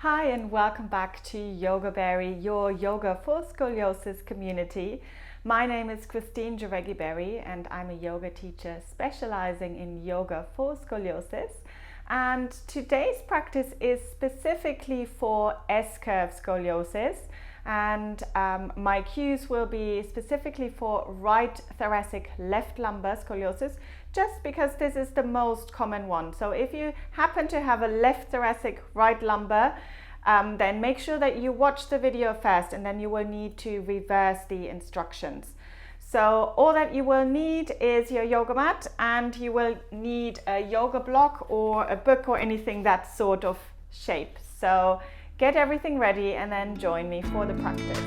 Hi and welcome back to Yoga Berry, your yoga for scoliosis community. My name is Christine Jareggi-Berry and I'm a yoga teacher specializing in yoga for scoliosis. And today's practice is specifically for S-curve scoliosis, and my cues will be specifically for right thoracic left lumbar scoliosis, just because this is the most common one. So if you happen to have a left thoracic right lumbar, then make sure that you watch the video first, and then you will need to reverse the instructions. So all that you will need is your yoga mat, and you will need a yoga block or a book or anything that sort of shape. So get everything ready and then join me for the practice.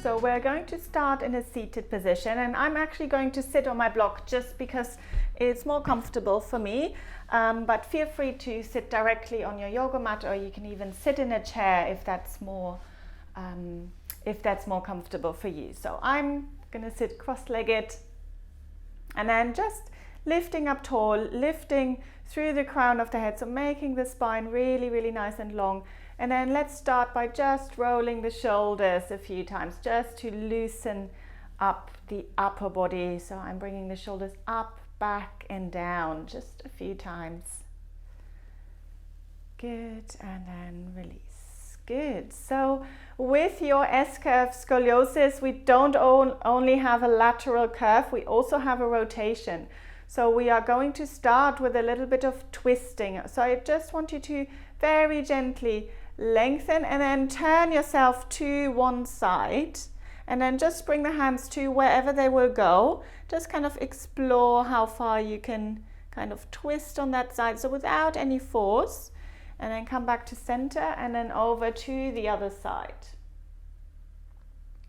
So we're going to start in a seated position, and I'm actually going to sit on my block just because it's more comfortable for me, but feel free to sit directly on your yoga mat, or you can even sit in a chair if that's more comfortable for you. So I'm going to sit cross-legged, and then just lifting up tall, lifting through the crown of the head, so making the spine really, really nice and long. And then let's start by just rolling the shoulders a few times, just to loosen up the upper body. So I'm bringing the shoulders up, back and down just a few times. Good, and then release. Good. So with your S-curve scoliosis, we don't only have a lateral curve, we also have a rotation. So we are going to start with a little bit of twisting. So I just want you to very gently lengthen and then turn yourself to one side, and then just bring the hands to wherever they will go. Just kind of explore how far you can kind of twist on that side, so without any force, and then come back to center and then over to the other side.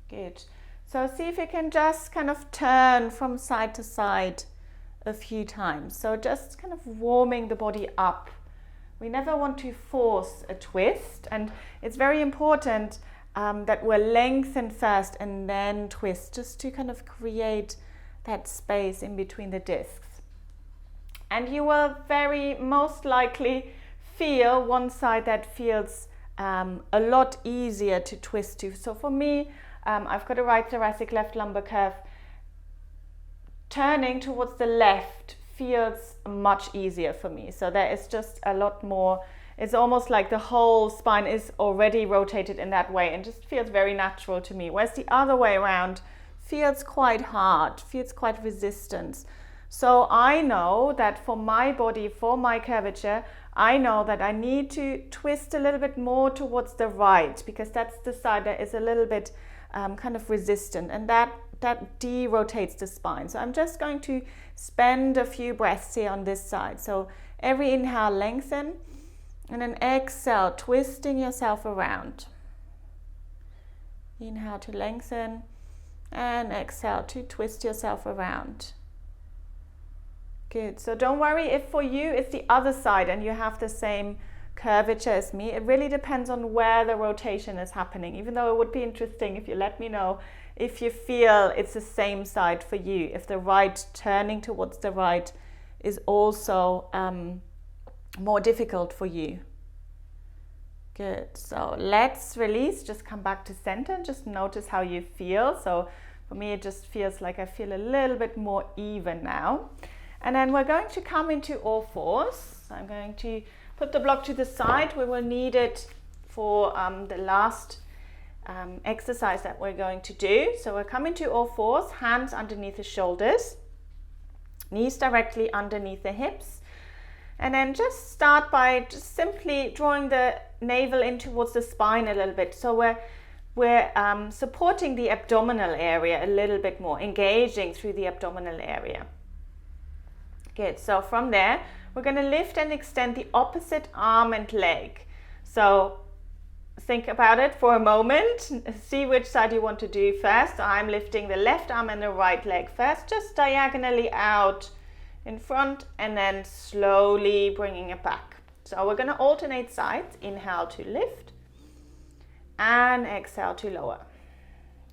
Good. So see if you can just kind of turn from side to side a few times. So just kind of warming the body up. We never want to force a twist, and it's very important that we're lengthened first and then twist, just to kind of create that space in between the discs. And you will very most likely feel one side that feels a lot easier to twist to. So for me, I've got a right thoracic left lumbar curve. Turning towards the left feels much easier for me. So there is just a lot more, it's almost like the whole spine is already rotated in that way, and just feels very natural to me. Whereas the other way around feels quite hard, feels quite resistant. So I know that for my body, for my curvature, I know that I need to twist a little bit more towards the right, because that's the side that is a little bit kind of resistant, and that de-rotates the spine. So I'm just going to spend a few breaths here on this side. So every inhale, lengthen, and then exhale, twisting yourself around. Inhale to lengthen, and exhale to twist yourself around. Good. So don't worry if for you it's the other side and you have the same curvature as me. It really depends on where the rotation is happening, even though it would be interesting if you let me know if you feel it's the same side for you, if the right, turning towards the right, is also more difficult for you. Good. So let's release, just come back to center and just notice how you feel. So for me, it just feels like I feel a little bit more even now. And then we're going to come into all fours. So I'm going to put the block to the side. We will need it for the last exercise that we're going to do. So we're coming to all fours, hands underneath the shoulders, knees directly underneath the hips, and then just start by just simply drawing the navel in towards the spine a little bit. So we're supporting the abdominal area a little bit more, engaging through the abdominal area. Good. So from there, we're going to lift and extend the opposite arm and leg. So think about it for a moment, see which side you want to do first. I'm lifting the left arm and the right leg first, just diagonally out in front, and then slowly bringing it back. So we're going to alternate sides. Inhale to lift and exhale to lower.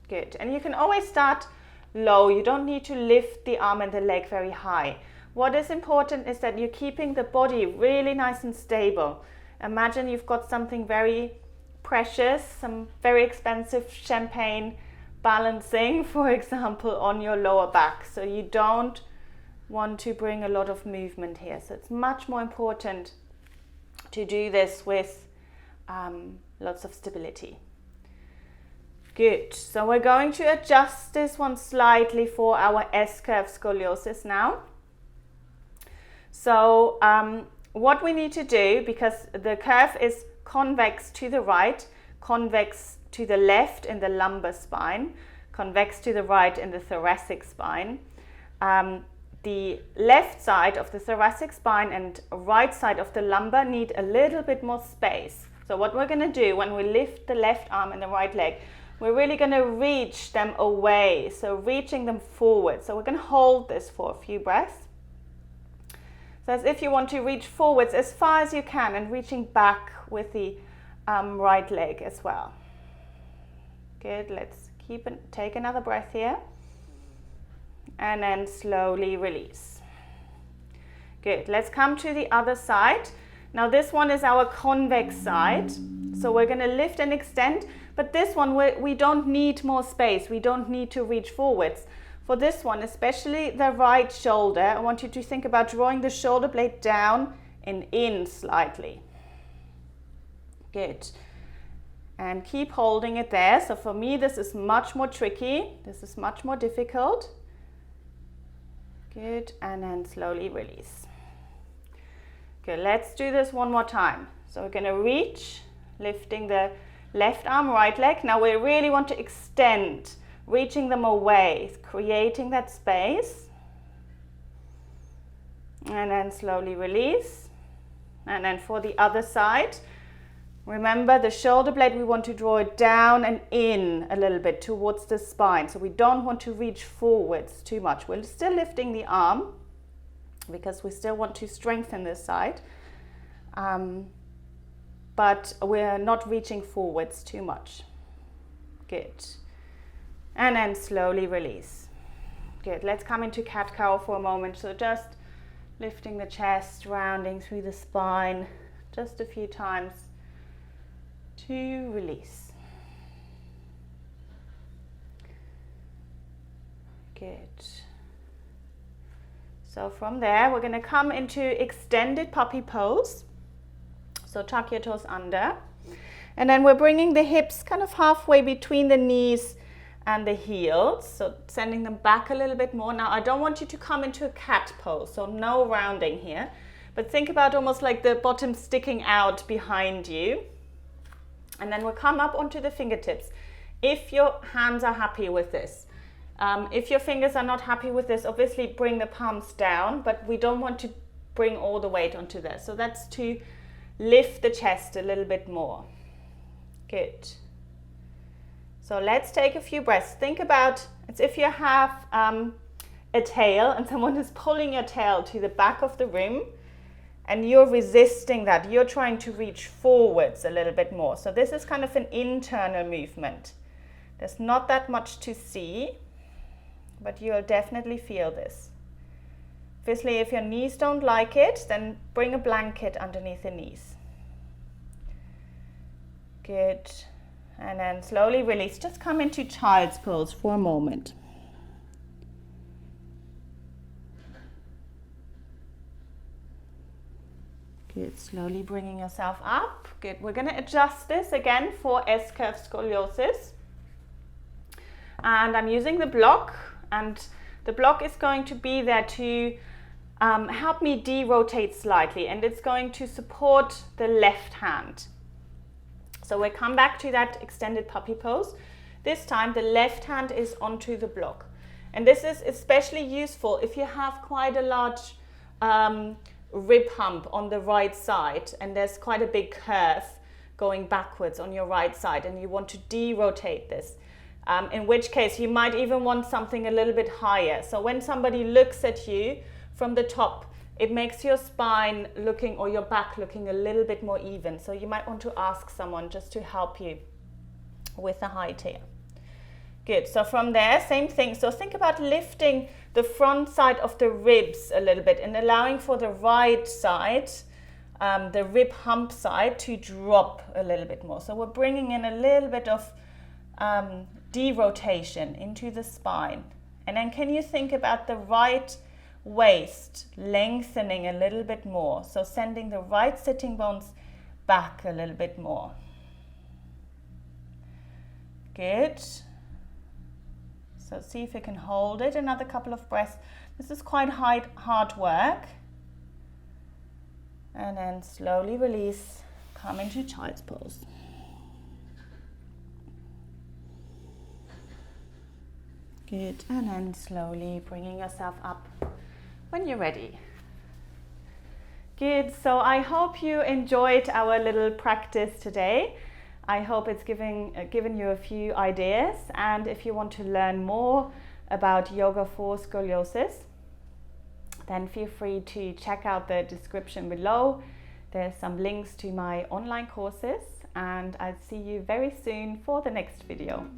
Good. And you can always start low. You don't need to lift the arm and the leg very high. What is important is that you're keeping the body really nice and stable. Imagine you've got something very precious, some very expensive champagne balancing, for example, on your lower back. So you don't want to bring a lot of movement here. So it's much more important to do this with lots of stability. Good. So we're going to adjust this one slightly for our S-curve scoliosis now. So what we need to do, because the curve is convex to the right, convex to the left in the lumbar spine, convex to the right in the thoracic spine. The left side of the thoracic spine and right side of the lumbar need a little bit more space. So what we're going to do when we lift the left arm and the right leg, we're really going to reach them away, so reaching them forward. So we're going to hold this for a few breaths. So as if you want to reach forwards as far as you can and reaching back with the right leg as well. Good, let's take another breath here. And then slowly release. Good, let's come to the other side. Now this one is our convex side. So we're going to lift and extend, but this one we don't need more space. We don't need to reach forwards. For this one, especially the right shoulder, I want you to think about drawing the shoulder blade down and in slightly. Good. And keep holding it there. So for me, this is much more tricky. This is much more difficult. Good, and then slowly release. Okay, let's do this one more time. So we're going to reach, lifting the left arm, right leg. Now we really want to extend, reaching them away, creating that space. And then slowly release. And then for the other side, remember the shoulder blade, we want to draw it down and in a little bit towards the spine. So we don't want to reach forwards too much. We're still lifting the arm because we still want to strengthen this side. But we're not reaching forwards too much. Good. And then slowly release. Good. Let's come into cat-cow for a moment. So just lifting the chest, rounding through the spine, just a few times to release. Good. So from there, we're going to come into extended puppy pose. So tuck your toes under. And then we're bringing the hips kind of halfway between the knees and the heels. So sending them back a little bit more. Now, I don't want you to come into a cat pose, so no rounding here. But think about almost like the bottom sticking out behind you. And then we'll come up onto the fingertips. If your hands are happy with this. If your fingers are not happy with this, obviously bring the palms down, but we don't want to bring all the weight onto this. So that's to lift the chest a little bit more. Good. So let's take a few breaths. Think about it's if you have a tail and someone is pulling your tail to the back of the room and you're resisting that. You're trying to reach forwards a little bit more. So this is kind of an internal movement. There's not that much to see, but you'll definitely feel this. Obviously, if your knees don't like it, then bring a blanket underneath the knees. Good. And then slowly release. Just come into child's pose for a moment. Good. Slowly bringing yourself up. Good. We're going to adjust this again for S-curve scoliosis. And I'm using the block. And the block is going to be there to help me de-rotate slightly. And it's going to support the left hand. So we'll come back to that extended puppy pose. This time the left hand is onto the block. And this is especially useful if you have quite a large rib hump on the right side and there's quite a big curve going backwards on your right side and you want to de-rotate this. In which case you might even want something a little bit higher. So when somebody looks at you from the top, it makes your spine looking or your back looking a little bit more even. So you might want to ask someone just to help you with the height here. Good. So from there, same thing. So think about lifting the front side of the ribs a little bit and allowing for the right side, the rib hump side, to drop a little bit more. So we're bringing in a little bit of derotation into the spine. And then can you think about the right waist lengthening a little bit more? So sending the right sitting bones back a little bit more. Good. So see if you can hold it another couple of breaths. This is quite hard work. And then slowly release, come into child's pose. Good. And then slowly bringing yourself up when you're ready. Good. So I hope you enjoyed our little practice today. I hope it's given you a few ideas, and if you want to learn more about yoga for scoliosis, then feel free to check out the description below. There's some links to my online courses, and I'll see you very soon for the next video.